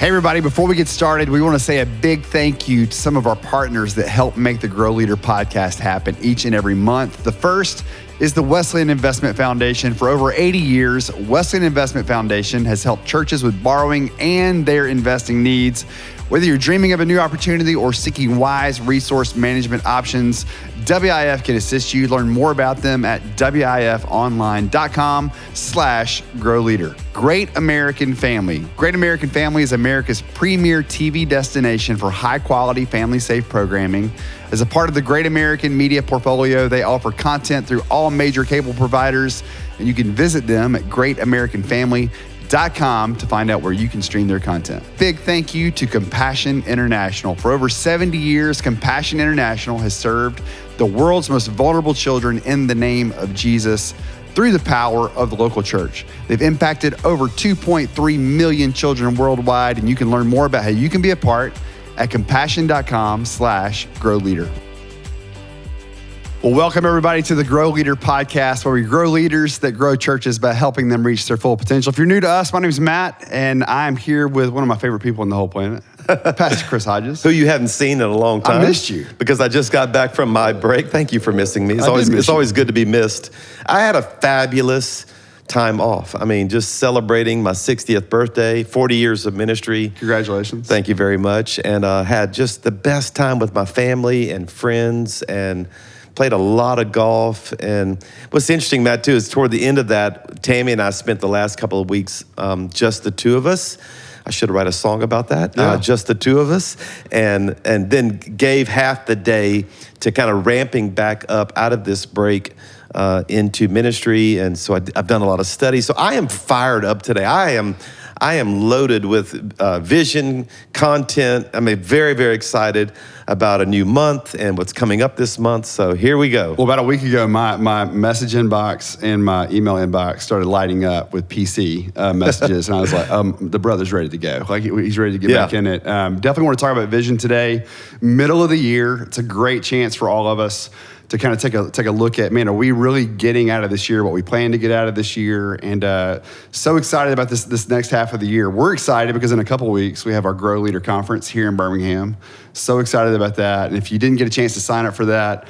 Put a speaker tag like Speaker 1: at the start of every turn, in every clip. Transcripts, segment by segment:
Speaker 1: Hey everybody, before we get started, we want to say a big thank you to some of our partners that help make the GrowLeader podcast happen each and every month. The first is the Wesleyan Investment Foundation. For over 80 years, Wesleyan Investment Foundation has helped churches with borrowing and their investing needs. Whether you're dreaming of a new opportunity or seeking wise resource management options, WIF can assist you. Learn more about them at wifonline.com/GrowLeader. Great American Family. Great American Family is America's premier TV destination for high-quality, family-safe programming. As a part of the Great American Media portfolio, they offer content through all major cable providers, and you can visit them at greatamericanfamily.com to find out where you can stream their content. Big thank you to Compassion International. For over 70 years, Compassion International has served the world's most vulnerable children in the name of Jesus through the power of the local church. They've impacted over 2.3 million children worldwide, and you can learn more about how you can be a part at compassion.com/GrowLeader. Well, welcome everybody to the GrowLeader podcast, where we grow leaders that grow churches by helping them reach their full potential. If you're new to us, my name is Matt, and I'm here with one of my favorite people on the whole planet, Pastor Chris Hodges.
Speaker 2: Who you haven't seen in a long time.
Speaker 1: I missed you.
Speaker 2: Because I just got back from my break. Thank you for missing me. It's always good to be missed. I had a fabulous time off. I mean, just celebrating my 60th birthday, 40 years of ministry.
Speaker 1: Congratulations.
Speaker 2: Thank you very much. And had just the best time with my family and friends, and played a lot of golf. And what's interesting, Matt, too, is toward the end of that, Tammy and I spent the last couple of weeks, just the two of us. I should write a song about that.
Speaker 1: Yeah.
Speaker 2: Just the two of us, and then gave half the day to kind of ramping back up out of this break into ministry. And so I've done a lot of study. So I am fired up today. I am loaded with vision, content. I'm very, very excited about a new month and what's coming up this month. So here we go.
Speaker 1: Well, about a week ago, my message inbox and my email inbox started lighting up with PC messages. And I was like, the brother's ready to go. Like, he's ready to get back in it. Definitely want to talk about vision today. Middle of the year. It's a great chance for all of us to kind of take a look at, man, are we really getting out of this year what we plan to get out of this year? And so excited about this next half of the year. We're excited because in a couple of weeks, we have our Grow Leader Conference here in Birmingham. So excited about that. And if you didn't get a chance to sign up for that,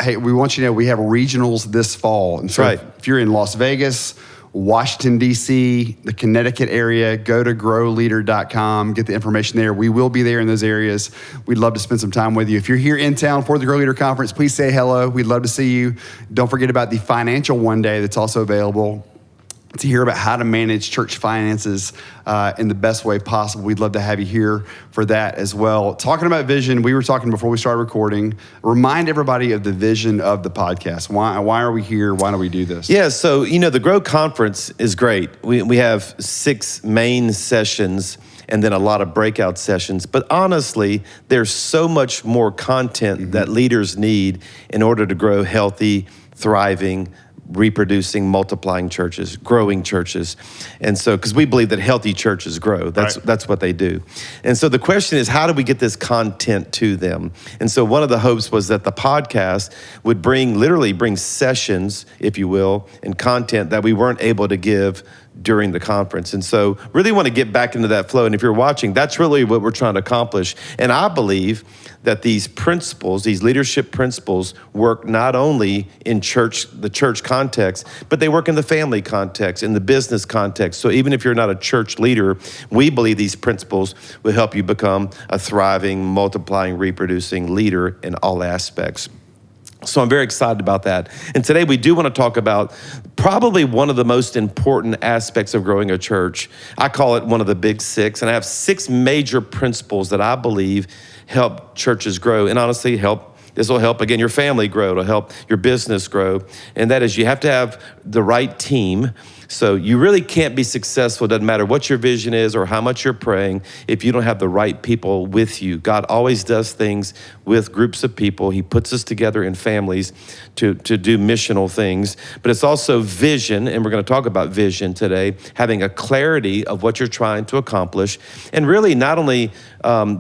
Speaker 1: hey, we want you to know we have regionals this fall. And so if you're in Las Vegas, Washington, D.C., the Connecticut area, go to growleader.com, get the information there. We will be there in those areas. We'd love to spend some time with you. If you're here in town for the Grow Leader Conference, please say hello. We'd love to see you. Don't forget about the financial one day that's also available to hear about how to manage church finances in the best way possible. We'd love to have you here for that as well. Talking about vision, we were talking before we started recording. Remind everybody of the vision of the podcast. Why are we here? Why do we do this?
Speaker 2: Yeah, so, the Grow Conference is great. We have 6 main sessions and then a lot of breakout sessions. But honestly, there's so much more content that leaders need in order to grow healthy, thriving, reproducing, multiplying churches, growing churches. And so, because we believe that healthy churches grow. That's what they do. And so the question is, how do we get this content to them? And so one of the hopes was that the podcast would literally bring sessions, if you will, and content that we weren't able to give during the conference. And so really want to get back into that flow. And if you're watching, that's really what we're trying to accomplish. And I believe that these principles, these leadership principles, work not only in the church context, but they work in the family context, in the business context. So even if you're not a church leader, we believe these principles will help you become a thriving, multiplying, reproducing leader in all aspects. So I'm very excited about that. And today we do want to talk about probably one of the most important aspects of growing a church. I call it one of the big 6, and I have 6 major principles that I believe help churches grow, and honestly this will help, again, your family grow. It'll help your business grow. And that is, you have to have the right team. So you really can't be successful. It doesn't matter what your vision is or how much you're praying if you don't have the right people with you. God always does things with groups of people. He puts us together in families to do missional things. But it's also vision, and we're going to talk about vision today, having a clarity of what you're trying to accomplish. And really not only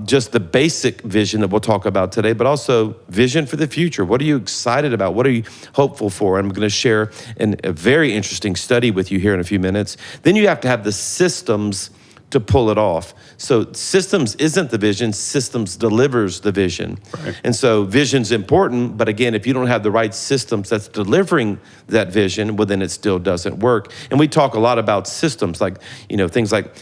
Speaker 2: just the basic vision that we'll talk about today, but also vision for the future. What are you excited about? What are you hopeful for? And I'm going to share a very interesting study with you here in a few minutes. Then you have to have the systems to pull it off. So systems isn't the vision, systems delivers the vision.
Speaker 1: Right.
Speaker 2: And so vision's important, but again, if you don't have the right systems that's delivering that vision, well, then it still doesn't work. And we talk a lot about systems, like, things like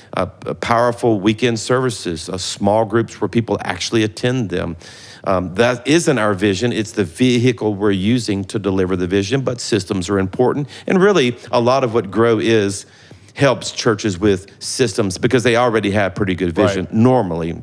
Speaker 2: powerful weekend services, small groups where people actually attend them. That isn't our vision. It's the vehicle we're using to deliver the vision, but systems are important. And really, a lot of what Grow helps churches with systems because they already have pretty good vision normally.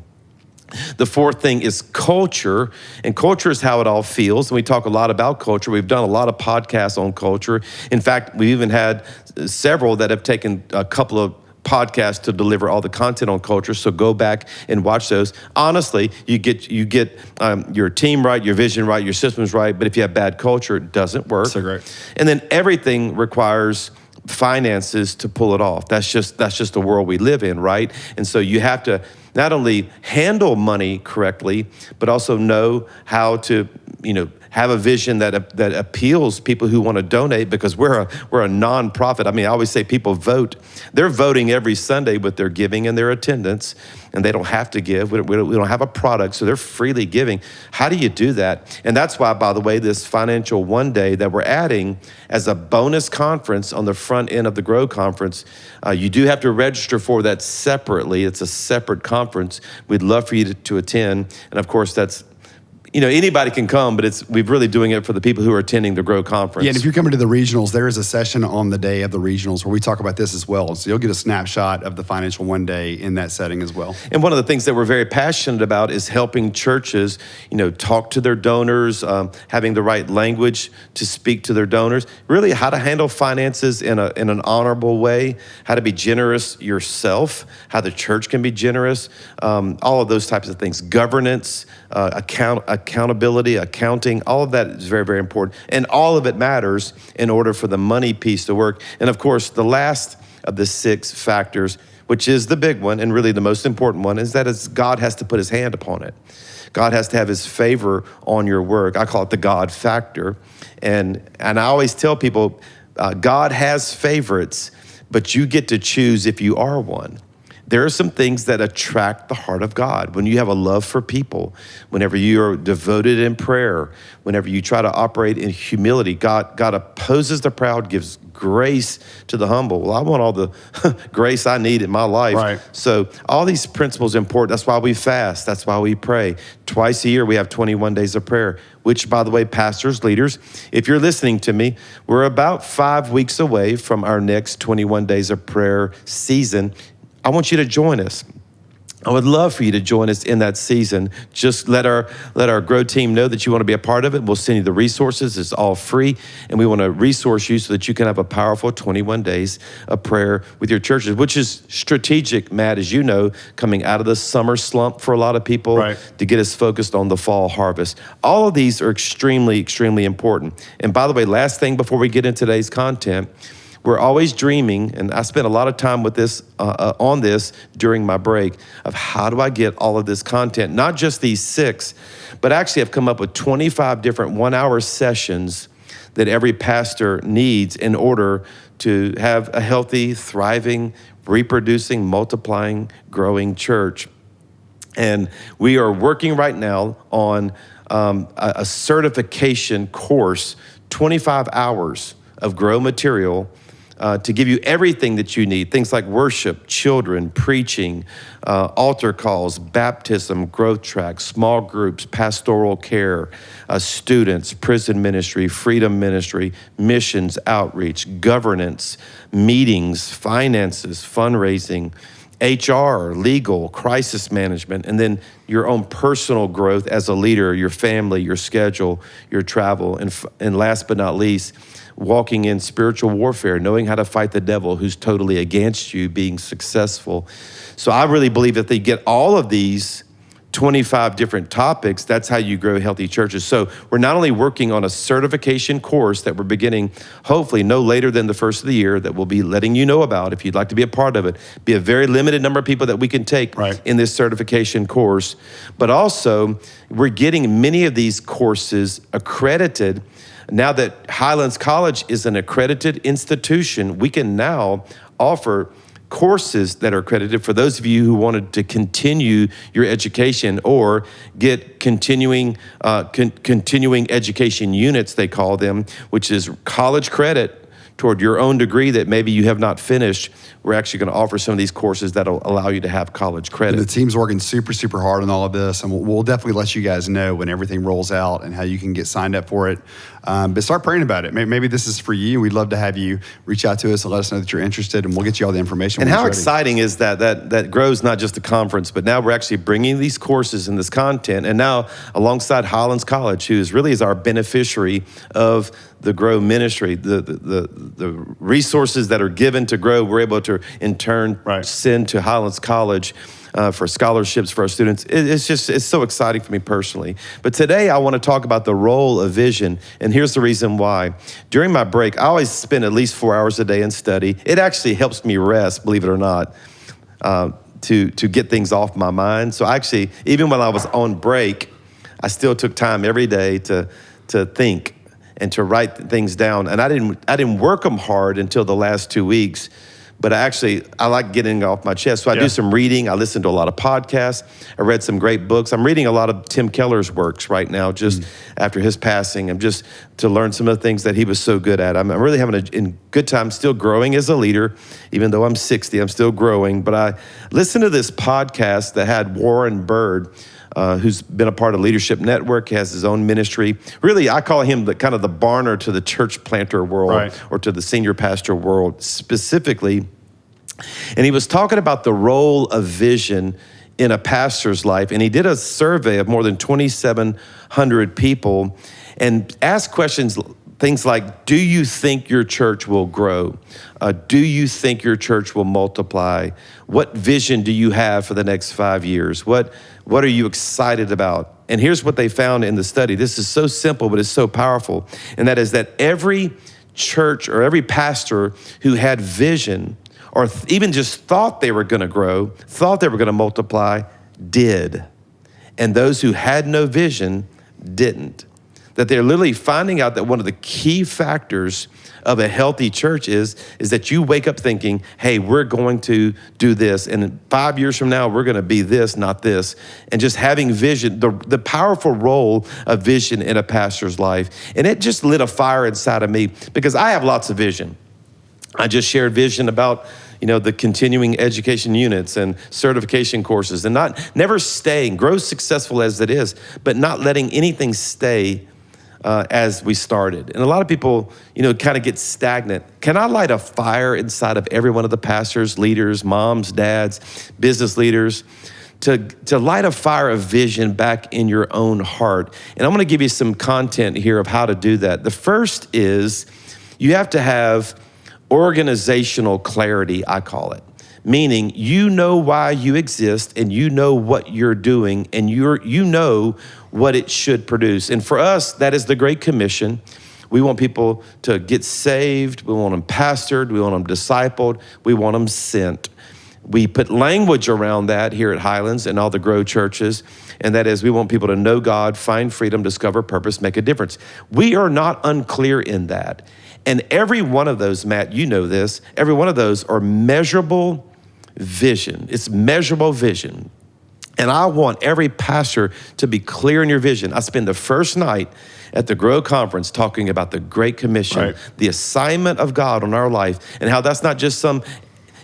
Speaker 2: The fourth thing is culture, and culture is how it all feels. And we talk a lot about culture. We've done a lot of podcasts on culture. In fact, we even had several that have taken a couple of podcasts to deliver all the content on culture. So go back and watch those. Honestly, you get your team right, your vision right, your systems right. But if you have bad culture, it doesn't work.
Speaker 1: So great.
Speaker 2: And then everything requires finances to pull it off. That's just the world we live in, right? And so you have to not only handle money correctly, but also know how to, have a vision that appeals people who want to donate, because we're a nonprofit. I mean, I always say people vote. They're voting every Sunday with their giving and their attendance, and they don't have to give. We don't have a product, so they're freely giving. How do you do that? And that's why, by the way, this Financial One Day that we're adding as a bonus conference on the front end of the Grow Conference, you do have to register for that separately. It's a separate conference. We'd love for you to attend. And of course, that's anybody can come, but we're really doing it for the people who are attending the Grow Conference.
Speaker 1: Yeah, and if you're coming to the regionals, there is a session on the day of the regionals where we talk about this as well. So you'll get a snapshot of the Financial One Day in that setting as well.
Speaker 2: And one of the things that we're very passionate about is helping churches, talk to their donors, having the right language to speak to their donors, really how to handle finances in an honorable way, how to be generous yourself, how the church can be generous, all of those types of things, governance, accountability, accounting, all of that is very, very important. And all of it matters in order for the money piece to work. And of course, the last of the 6 factors, which is the big one and really the most important one, is that God has to put his hand upon it. God has to have his favor on your work. I call it the God factor. And I always tell people, God has favorites, but you get to choose if you are one. There are some things that attract the heart of God. When you have a love for people, whenever you are devoted in prayer, whenever you try to operate in humility, God opposes the proud, gives grace to the humble. Well, I want all the grace I need in my life.
Speaker 1: Right.
Speaker 2: So all these principles are important. That's why we fast. That's why we pray. Twice a year, we have 21 days of prayer, which, by the way, pastors, leaders, if you're listening to me, we're about 5 weeks away from our next 21 days of prayer season. I want you to join us. I would love for you to join us in that season. Just let our Grow team know that you want to be a part of it. We'll send you the resources. It's all free. And we want to resource you so that you can have a powerful 21 days of prayer with your churches, which is strategic, Matt, as you know, coming out of the summer slump for a lot of people,
Speaker 1: right,
Speaker 2: to get us focused on the fall harvest. All of these are extremely, extremely important. And by the way, last thing before we get into today's content, we're always dreaming, and I spent a lot of time with this on this during my break, of how do I get all of this content, not just these 6, but actually I've come up with 25 different 1-hour sessions that every pastor needs in order to have a healthy, thriving, reproducing, multiplying, growing church. And we are working right now on a certification course, 25 hours of Grow material, to give you everything that you need, things like worship, children, preaching, altar calls, baptism, growth track, small groups, pastoral care, students, prison ministry, freedom ministry, missions, outreach, governance, meetings, finances, fundraising, HR, legal, crisis management, and then your own personal growth as a leader, your family, your schedule, your travel, and last but not least, walking in spiritual warfare, knowing how to fight the devil who's totally against you, being successful. So I really believe that they get all of these 25 different topics, that's how you grow healthy churches. So we're not only working on a certification course that we're beginning, hopefully no later than the first of the year, that we'll be letting you know about if you'd like to be a part of it. Be a very limited number of people that we can take in this certification course. But also, we're getting many of these courses accredited. Now that Highlands College is an accredited institution, we can now offer courses that are accredited for those of you who wanted to continue your education or get continuing education units, they call them, which is college credit toward your own degree that maybe you have not finished. We're actually going to offer some of these courses that'll allow you to have college credit.
Speaker 1: And the team's working super, super hard on all of this, and we'll definitely let you guys know when everything rolls out and how you can get signed up for it. But start praying about it. Maybe this is for you. We'd love to have you reach out to us and let us know that you're interested, and we'll get you all the information.
Speaker 2: And how exciting is that Grow's not just a conference, but now we're actually bringing these courses and this content, and now alongside Highlands College, who really is our beneficiary of the Grow ministry, the resources that are given to Grow, we're able to in turn send to Highlands College for scholarships for our students. It's so exciting for me personally. But today I want to talk about the role of vision, and here's the reason why. During my break, I always spend at least 4 hours a day in study. It actually helps me rest, believe it or not, to get things off my mind. So actually, even when I was on break, I still took time every day to think and to write things down. And I didn't work them hard until the last 2 weeks, but I like getting off my chest. So I do some reading. I listen to a lot of podcasts. I read some great books. I'm reading a lot of Tim Keller's works right now, just after his passing. I'm just to learn some of the things that he was so good at. I'm really having a good time, still growing as a leader. Even though I'm 60, I'm still growing. But I listened to this podcast that had Warren Bird, who's been a part of Leadership Network, has his own ministry. Really, I call him the kind of the Barner to the church planter world, or to the senior pastor world specifically. And he was talking about the role of vision in a pastor's life. And he did a survey of more than 2,700 people and asked questions, things like, do you think your church will grow? Do you think your church will multiply? What vision do you have for the next 5 years? What are you excited about? And here's what they found in the study. This is so simple, but it's so powerful. And that is that every church or every pastor who had vision or even just thought they were going to grow, thought they were going to multiply, did. And those who had no vision didn't. That they're literally finding out that one of the key factors of a healthy church is that you wake up thinking, hey, we're going to do this, and 5 years from now, we're going to be this, not this. And just having vision, the powerful role of vision in a pastor's life. And it just lit a fire inside of me because I have lots of vision. I just shared vision about the continuing education units and certification courses, and never staying, grow successful as it is, but not letting anything stay as we started. And a lot of people, kind of get stagnant. Can I light a fire inside of every one of the pastors, leaders, moms, dads, business leaders, to light a fire of vision back in your own heart? And I'm going to give you some content here of how to do that. The first is you have to have organizational clarity, I call it. Meaning you know why you exist and you know what you're doing and you know what it should produce. And for us, that is the Great Commission. We want people to get saved. We want them pastored. We want them discipled. We want them sent. We put language around that here at Highlands and all the Grow churches, and that is we want people to know God, find freedom, discover purpose, make a difference. We are not unclear in that. And every one of those, Matt, you know this, every one of those are measurable vision. It's measurable vision. And I want every pastor to be clear in your vision. I spend the first night at the Grow Conference talking about the Great Commission, the assignment of God on our life, and how that's not just some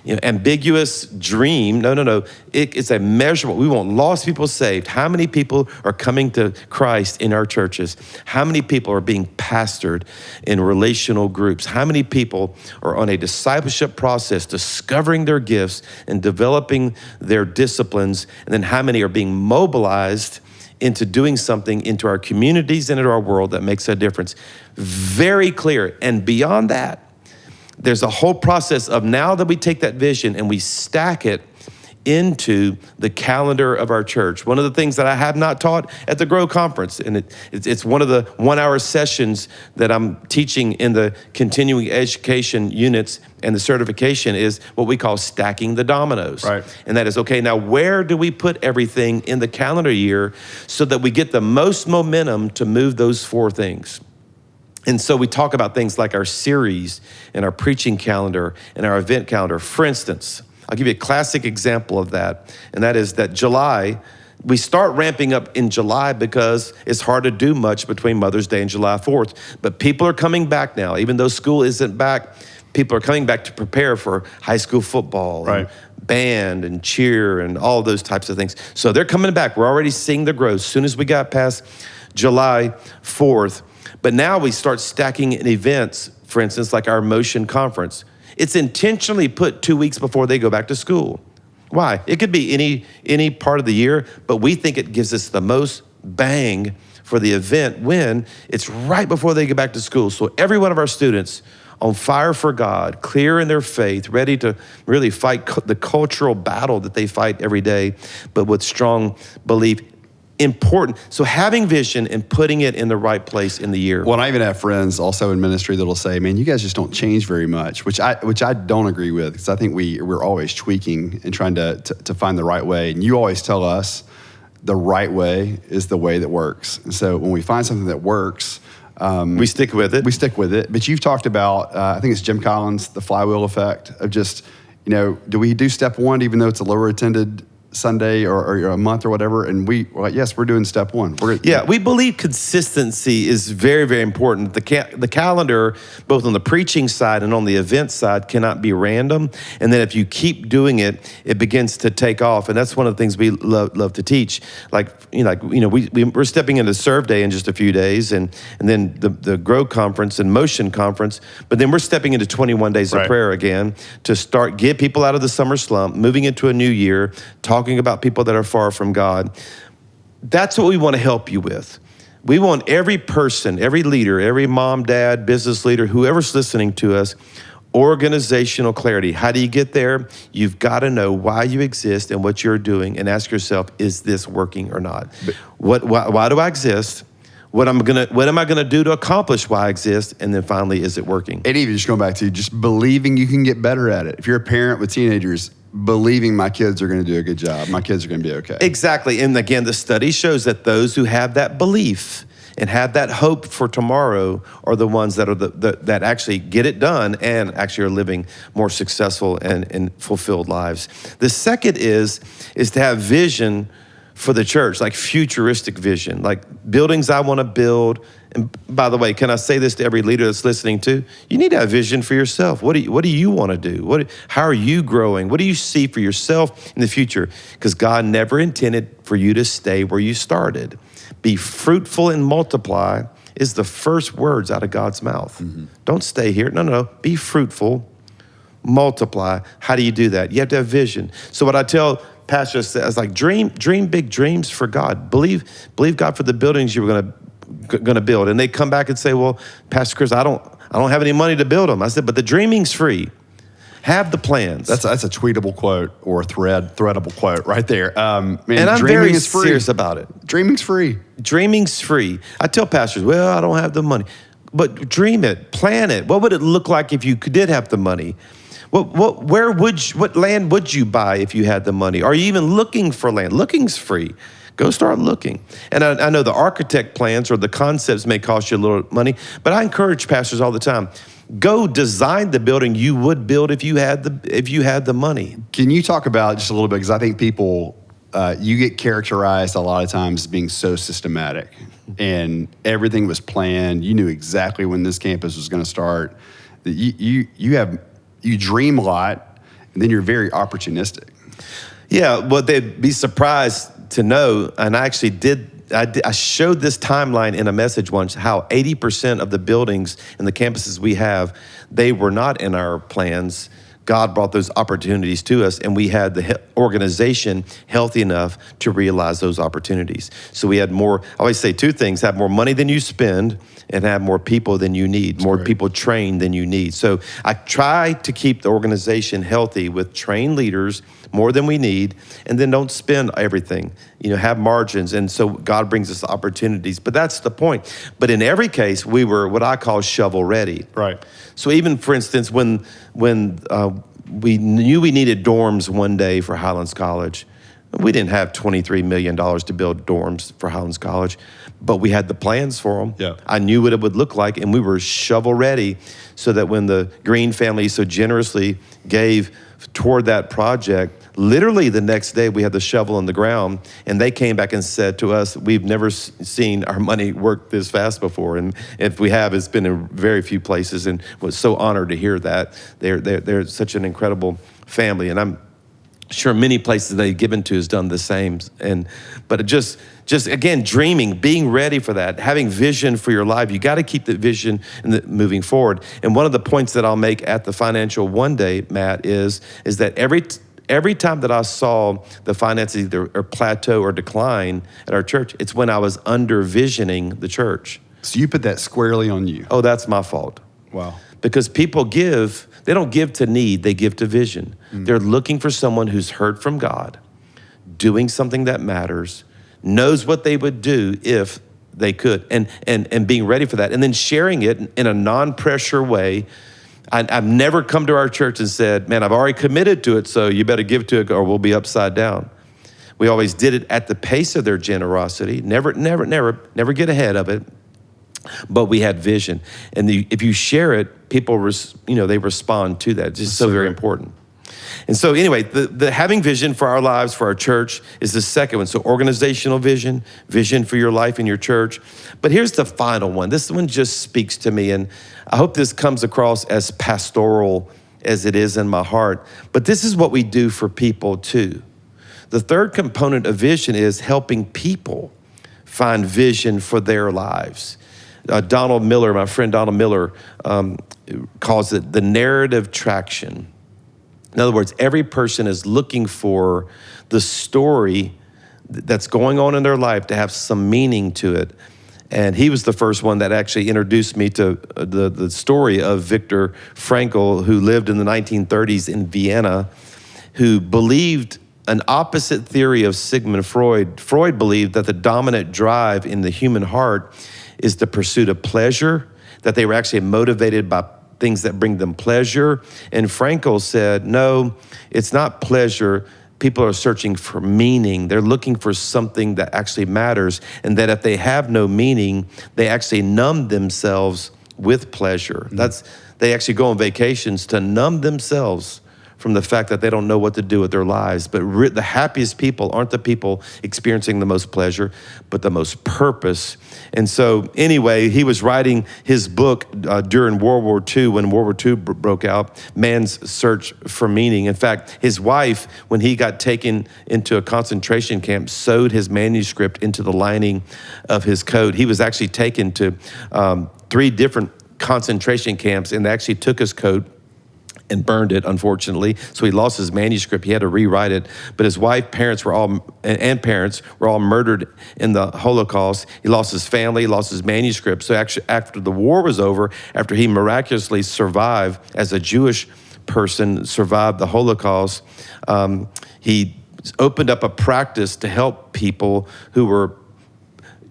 Speaker 2: ambiguous dream. No. It's a measurable. We want lost people saved. How many people are coming to Christ in our churches? How many people are being pastored in relational groups? How many people are on a discipleship process, discovering their gifts and developing their disciplines? And then how many are being mobilized into doing something into our communities and into our world that makes a difference? Very clear. And beyond that, there's a whole process of now that we take that vision and we stack it into the calendar of our church. One of the things that I have not taught at the Grow Conference, and it's one of the 1 hour sessions that I'm teaching in the continuing education units and the certification, is what we call stacking the dominoes. And that is, okay, now where do we put everything in the calendar year so that we get the most momentum to move those 4 things? And so we talk about things like our series and our preaching calendar and our event calendar. For instance, I'll give you a classic example of that, and that is that July, we start ramping up in July because it's hard to do much between Mother's Day and July 4th. But people are coming back now. Even though school isn't back, people are coming back to prepare for high school football, and band and cheer and all those types of things. So they're coming back. We're already seeing the growth as soon as we got past July 4th. But now we start stacking in events, for instance, like our Motion Conference. It's intentionally put 2 weeks before they go back to school. Why? It could be any part of the year, but we think it gives us the most bang for the event when it's right before they get back to school. So every one of our students on fire for God, clear in their faith, ready to really fight the cultural battle that they fight every day, but with strong belief. Important. So having vision and putting it in the right place in the year.
Speaker 1: Well, I even have friends also in ministry that'll say, man, you guys just don't change very much, which I don't agree with, because I think we're always tweaking and trying to find the right way. And you always tell us the right way is the way that works. And so when we find something that works,
Speaker 2: we stick with it.
Speaker 1: We stick with it. But you've talked about, I think it's Jim Collins, the flywheel effect of just, do we do step one, even though it's a lower attended Sunday or a month or whatever, and yes, we're doing step one.
Speaker 2: We believe consistency is very, very important. The calendar, both on the preaching side and on the event side, cannot be random. And then if you keep doing it, it begins to take off. And that's one of the things we love to teach. We're stepping into Serve Day in just a few days, and then the Grow Conference and Motion Conference. But then we're stepping into 21 days of prayer again to start get people out of the summer slump, moving into a new year, talking about people that are far from God. That's what we want to help you with. We want every person, every leader, every mom, dad, business leader, whoever's listening to us, organizational clarity. How do you get there? You've got to know why you exist and what you're doing, and ask yourself, is this working or not? Why do I exist? What am I gonna do to accomplish why I exist? And then finally, is it working?
Speaker 1: And even just going back to just believing you can get better at it. If you're a parent with teenagers, believing my kids are going to do a good job, my kids are going to be okay.
Speaker 2: Exactly. And again, the study shows that those who have that belief and have that hope for tomorrow are the ones that are that actually get it done and actually are living more successful and fulfilled lives. The second is to have vision for the church, like futuristic vision, like buildings I want to build. And by the way, can I say this to every leader that's listening too? You need to have vision for yourself. What do you want to do? How are you growing? What do you see for yourself in the future? Because God never intended for you to stay where you started. Be fruitful and multiply is the first words out of God's mouth. Mm-hmm. Don't stay here. No. Be fruitful, multiply. How do you do that? You have to have vision. So what I tell pastors is like dream big dreams for God. Believe God for the buildings you were going to build. And they come back and say, well, Pastor Chris, I don't have any money to build them. I said, but the dreaming's free. Have the plans.
Speaker 1: That's a tweetable quote or a threadable quote right there.
Speaker 2: And I'm very serious about it.
Speaker 1: Dreaming's free.
Speaker 2: Dreaming's free. I tell pastors, well, I don't have the money. But dream it, plan it. What would it look like if you did have the money? What land would you buy if you had the money? Are you even looking for land? Looking's free. Go start looking. And I know the architect plans or the concepts may cost you a little money, but I encourage pastors all the time, go design the building you would build if you had the money.
Speaker 1: Can you talk about just a little bit, because I think people, you get characterized a lot of times as being so systematic and everything was planned. You knew exactly when this campus was going to start. You dream a lot, and then you're very opportunistic.
Speaker 2: Yeah, well, they'd be surprised to know, and I actually I showed this timeline in a message once, how 80% of the buildings and the campuses we have, they were not in our plans. God brought those opportunities to us, and we had the organization healthy enough to realize those opportunities. So we had more, I always say two things: have more money than you spend and have more people than you need, more people trained than you need. So I try to keep the organization healthy with trained leaders, more than we need, and then don't spend everything. Have margins, and so God brings us opportunities. But that's the point. But in every case, we were what I call shovel ready.
Speaker 1: Right.
Speaker 2: So even, for instance, when we knew we needed dorms one day for Highlands College, We didn't have $23 million to build dorms for Highlands College, but we had the plans for them.
Speaker 1: Yeah.
Speaker 2: I knew what it would look like, and we were shovel ready so that when the Green family so generously gave toward that project, literally the next day we had the shovel in the ground, and they came back and said to us, we've never seen our money work this fast before. And if we have, it's been in very few places, and was so honored to hear that. They're such an incredible family, and I'm sure many places they've given to has done the same. But just again, dreaming, being ready for that, having vision for your life. You got to keep the vision moving forward. And one of the points that I'll make at the Financial One Day, Matt, is that every time that I saw the finances either plateau or decline at our church, it's when I was under visioning the church.
Speaker 1: So you put that squarely on you.
Speaker 2: Oh, that's my fault.
Speaker 1: Wow.
Speaker 2: Because people give, they don't give to need, they give to vision. They're looking for someone who's heard from God, doing something that matters, knows what they would do if they could, and being ready for that, and then sharing it in a non-pressure way. I've never come to our church and said, man, I've already committed to it, so you better give to it or we'll be upside down. We always did it at the pace of their generosity, never get ahead of it. But we had vision. And if you share it, people, they respond to that. It's just so very important. And so anyway, the having vision for our lives, for our church, is the second one. So organizational vision, vision for your life and your church. But here's the final one. This one just speaks to me, and I hope this comes across as pastoral as it is in my heart. But this is what we do for people too. The third component of vision is helping people find vision for their lives. Donald Miller, my friend Donald Miller, calls it the narrative traction. In other words, every person is looking for the story that's going on in their life to have some meaning to it. And he was the first one that actually introduced me to the story of Viktor Frankl, who lived in the 1930s in Vienna, who believed an opposite theory of Sigmund Freud. Freud believed that the dominant drive in the human heart is the pursuit of pleasure, that they were actually motivated by things that bring them pleasure. And Frankl said, no, it's not pleasure. People are searching for meaning. They're looking for something that actually matters, and that if they have no meaning, they actually numb themselves with pleasure. They actually go on vacations to numb themselves from the fact that they don't know what to do with their lives. But the happiest people aren't the people experiencing the most pleasure, but the most purpose. And so anyway, he was writing his book during World War II, when World War II broke out, Man's Search for Meaning. In fact, his wife, when he got taken into a concentration camp, sewed his manuscript into the lining of his coat. He was actually taken to 3 different concentration camps, and they actually took his coat and burned it, unfortunately. So he lost his manuscript. He had to rewrite it. But his wife, parents were all murdered in the Holocaust. He lost his family, he lost his manuscript. So actually, after the war was over, after he miraculously survived as a Jewish person, survived the Holocaust, he opened up a practice to help people who were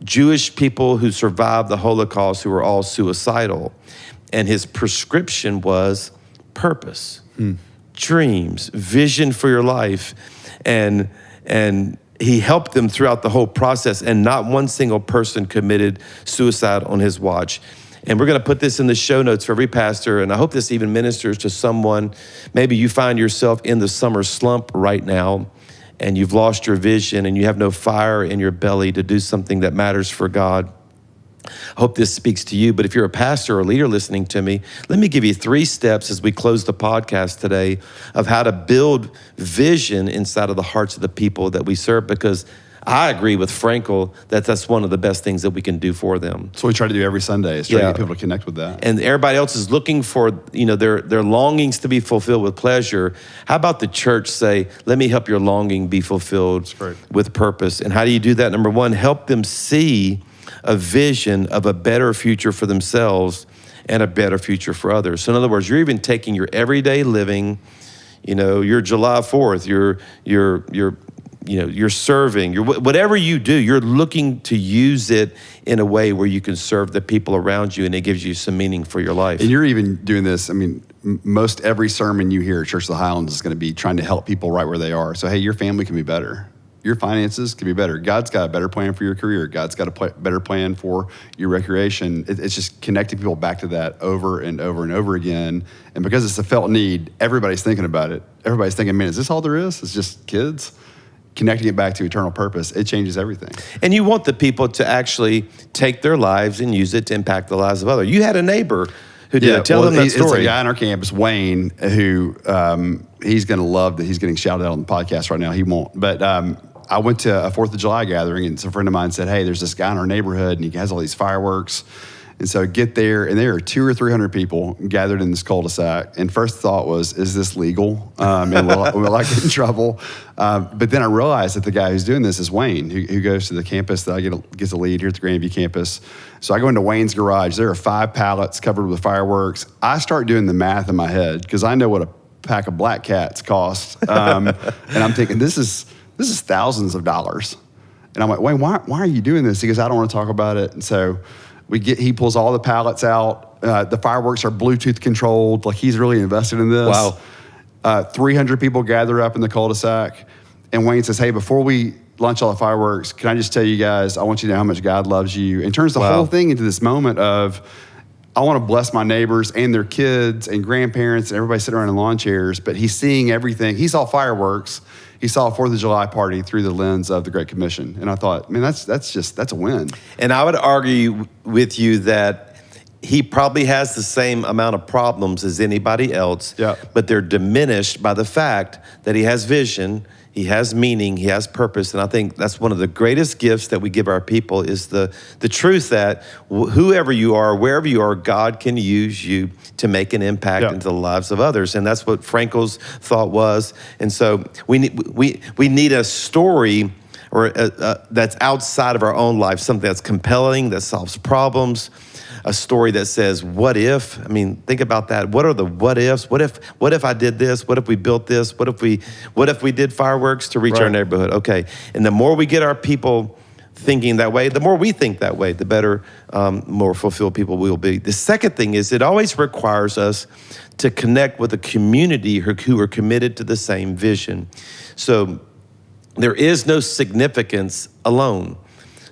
Speaker 2: Jewish people who survived the Holocaust, who were all suicidal. And his prescription was purpose, dreams, vision for your life. And he helped them throughout the whole process, and not one single person committed suicide on his watch. And we're going to put this in the show notes for every pastor, and I hope this even ministers to someone. Maybe you find yourself in the summer slump right now, and you've lost your vision, and you have no fire in your belly to do something that matters for God. I hope this speaks to you, but if you're a pastor or a leader listening to me, let me give you 3 steps as we close the podcast today of how to build vision inside of the hearts of the people that we serve, because I agree with Frankl that that's one of the best things that we can do for them.
Speaker 1: So we try to do every Sunday, is try to get people to connect with that.
Speaker 2: And everybody else is looking for, their longings to be fulfilled with pleasure. How about the church say, let me help your longing be fulfilled with purpose? And how do you do that? Number 1, help them see a vision of a better future for themselves and a better future for others. So in other words, you're even taking your everyday living, your July 4th, you're serving, whatever you do, you're looking to use it in a way where you can serve the people around you, and it gives you some meaning for your life.
Speaker 1: And you're even doing this, most every sermon you hear at Church of the Highlands is going to be trying to help people right where they are. So, hey, your family can be better. your finances can be better. God's got a better plan for your career. God's got a better plan for your recreation. It's just connecting people back to that over and over and over again. And because it's a felt need, everybody's thinking about it. Everybody's thinking, man, is this all there is? It's just kids? Connecting it back to eternal purpose, it changes everything.
Speaker 2: And you want the people to actually take their lives and use it to impact the lives of others. You had a neighbor who did it. Tell them that story.
Speaker 1: It's a guy on our campus, Wayne, who he's going to love that he's getting shouted out on the podcast right now. He won't. But I went to a 4th of July gathering, and some friend of mine said, hey, there's this guy in our neighborhood, and he has all these fireworks. And so I get there, and there are 200 or 300 people gathered in this cul-de-sac. And first thought was, is this legal? And will I get in trouble? But then I realized that the guy who's doing this is Wayne, who goes to the campus that I gets a lead here at the Grandview campus. So I go into Wayne's garage. There are 5 pallets covered with fireworks. I start doing the math in my head because I know what a pack of black cats cost. And I'm thinking, this is thousands of dollars. And I'm like, Wayne, why are you doing this? He goes, I don't want to talk about it. And so he pulls all the pallets out. The fireworks are Bluetooth controlled. Like, he's really invested in this.
Speaker 2: Wow.
Speaker 1: 300 people gather up in the cul-de-sac. And Wayne says, hey, before we launch all the fireworks, can I just tell you guys, I want you to know how much God loves you. And turns the whole thing into this moment of, I want to bless my neighbors and their kids and grandparents and everybody sitting around in lawn chairs. But he's seeing everything. He saw fireworks. He saw a 4th of July party through the lens of the Great Commission. And I thought, man, that's a win.
Speaker 2: And I would argue with you that he probably has the same amount of problems as anybody else, but they're diminished by the fact that he has vision, he has meaning, he has purpose. And I think that's one of the greatest gifts that we give our people is the truth that whoever you are, wherever you are, God can use you to make an impact into the lives of others. And that's what Frankel's thought was. And so we need a story or that's outside of our own life, something that's compelling, that solves problems, a story that says, what if? I mean, think about that. What are the what ifs? What if I did this? What if we built this? What if we did fireworks to reach our neighborhood? Okay. And the more we get our people thinking that way, the more we think that way, the better, more fulfilled people we will be. The second thing is it always requires us to connect with a community who are committed to the same vision. So there is no significance alone.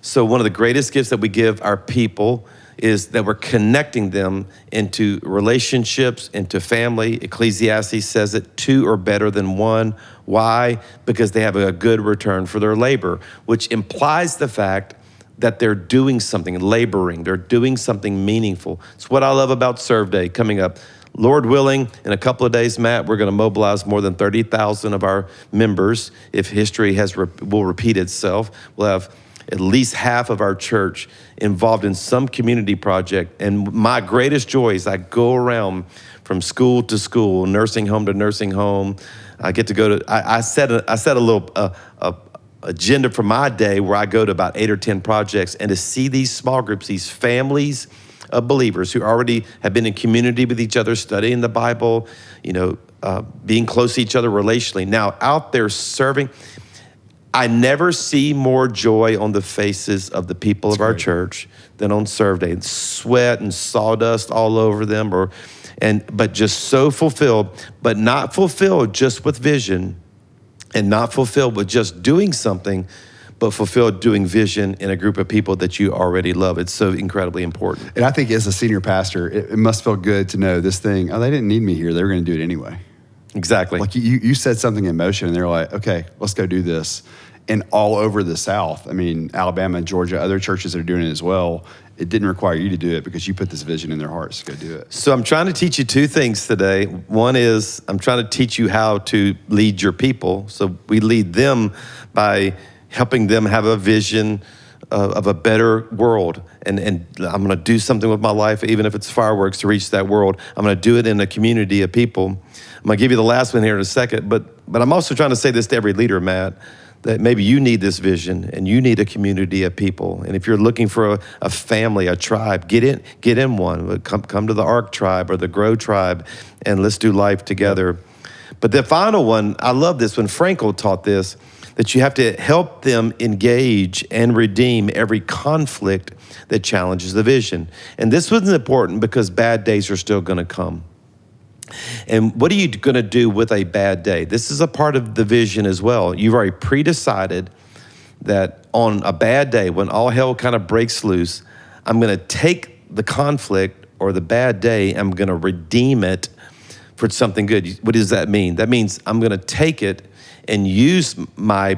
Speaker 2: So one of the greatest gifts that we give our people is that we're connecting them into relationships, into family. Ecclesiastes says it, 2 are better than 1. Why? Because they have a good return for their labor, which implies the fact that they're doing something, laboring, they're doing something meaningful. It's what I love about Serve Day coming up. Lord willing, in a couple of days, Matt, we're gonna mobilize more than 30,000 of our members. If history will repeat itself, we'll have at least half of our church involved in some community project. And my greatest joy is I go around from school to school, nursing home to nursing home. I get to go to, I set a little agenda for my day where I go to about 8 or 10 projects, and to see these small groups, these families of believers who already have been in community with each other, studying the Bible, being close to each other relationally, now out there serving. I never see more joy on the faces of the people of our church than on Serve Day. Sweat and sawdust all over them, but just so fulfilled, but not fulfilled just with vision and not fulfilled with just doing something, but fulfilled doing vision in a group of people that you already love. It's so incredibly important.
Speaker 1: And I think as a senior pastor, it must feel good to know this thing, they didn't need me here. They were going to do it anyway.
Speaker 2: Exactly.
Speaker 1: Like you set something in motion and they're like, okay, let's go do this. And all over the South, I mean, Alabama, Georgia, other churches are doing it as well. It didn't require you to do it because you put this vision in their hearts to go do it.
Speaker 2: So I'm trying to teach you 2 things today. One is I'm trying to teach you how to lead your people. So we lead them by helping them have a vision of a better world. And I'm going to do something with my life, even if it's fireworks, to reach that world. I'm going to do it in a community of people. I'm going to give you the last one here in a second. But I'm also trying to say this to every leader, Matt, that maybe you need this vision and you need a community of people. And if you're looking for a family, a tribe, get in one. Come to the ARC tribe or the Grow tribe, and let's do life together. But the final one, I love this one. Frankel taught this, that you have to help them engage and redeem every conflict that challenges the vision. And this was important because bad days are still going to come. And what are you going to do with a bad day? This is a part of the vision as well. You've already pre-decided that on a bad day, when all hell kind of breaks loose, I'm going to take the conflict or the bad day, I'm going to redeem it for something good. What does that mean? That means I'm going to take it and use my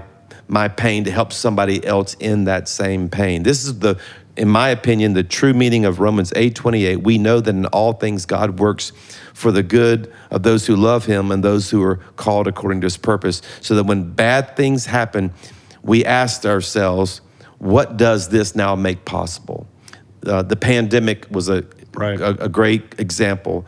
Speaker 2: pain to help somebody else in that same pain. This is in my opinion, the true meaning of Romans 8:28. We know that in all things God works for the good of those who love him and those who are called according to his purpose. So that when bad things happen, we ask ourselves, what does this now make possible? The pandemic was a great example.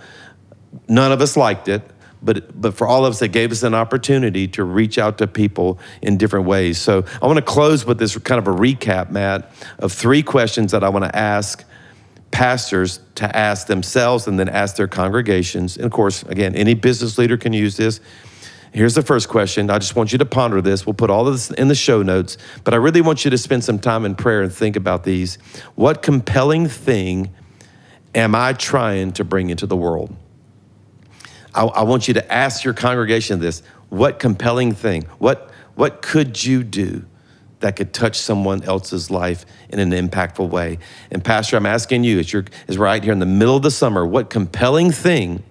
Speaker 2: None of us liked it, but for all of us, it gave us an opportunity to reach out to people in different ways. So I want to close with this kind of a recap, Matt, of 3 questions that I want to ask pastors to ask themselves and then ask their congregations. And of course, again, any business leader can use this. Here's the first question. I just want you to ponder this. We'll put all of this in the show notes, but I really want you to spend some time in prayer and think about these. What compelling thing am I trying to bring into the world? I want you to ask your congregation this. What compelling thing? What could you do that could touch someone else's life in an impactful way? And Pastor, I'm asking you, as we're right here in the middle of the summer, what compelling thing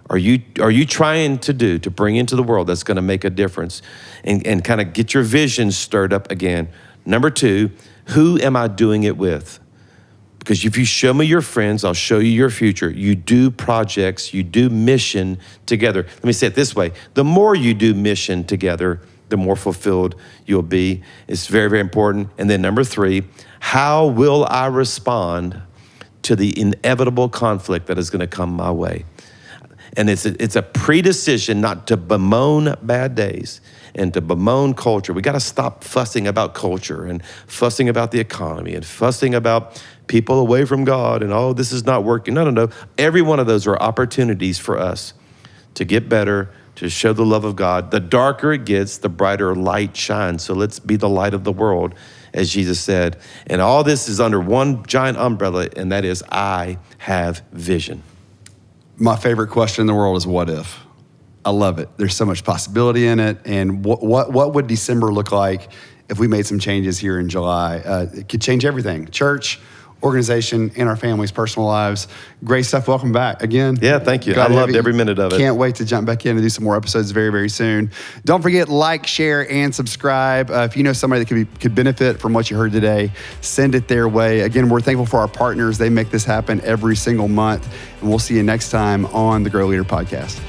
Speaker 2: are you trying to do to bring into the world that's going to make a difference and kind of get your vision stirred up again? Number 2, who am I doing it with? Because if you show me your friends, I'll show you your future. You do projects, you do mission together. Let me say it this way. The more you do mission together, the more fulfilled you'll be. It's very, very important. And then number 3, how will I respond to the inevitable conflict that is going to come my way? And it's a pre-decision not to bemoan bad days and to bemoan culture. We got to stop fussing about culture and fussing about the economy and fussing about people away from God and, oh, this is not working. No. Every one of those are opportunities for us to get better, to show the love of God. The darker it gets, the brighter light shines. So let's be the light of the world, as Jesus said. And all this is under one giant umbrella, and that is, I have vision.
Speaker 1: My favorite question in the world is what if? I love it. There's so much possibility in it. And what would December look like if we made some changes here in July? It could change everything. Church, organization, and our families' personal lives. Great stuff. Welcome back again.
Speaker 2: Yeah, thank you. I loved every minute of it.
Speaker 1: Can't wait to jump back in and do some more episodes very, very soon. Don't forget, like, share, and subscribe. If you know somebody that could benefit from what you heard today, send it their way. Again, we're thankful for our partners. They make this happen every single month. And we'll see you next time on the GrowLeader podcast.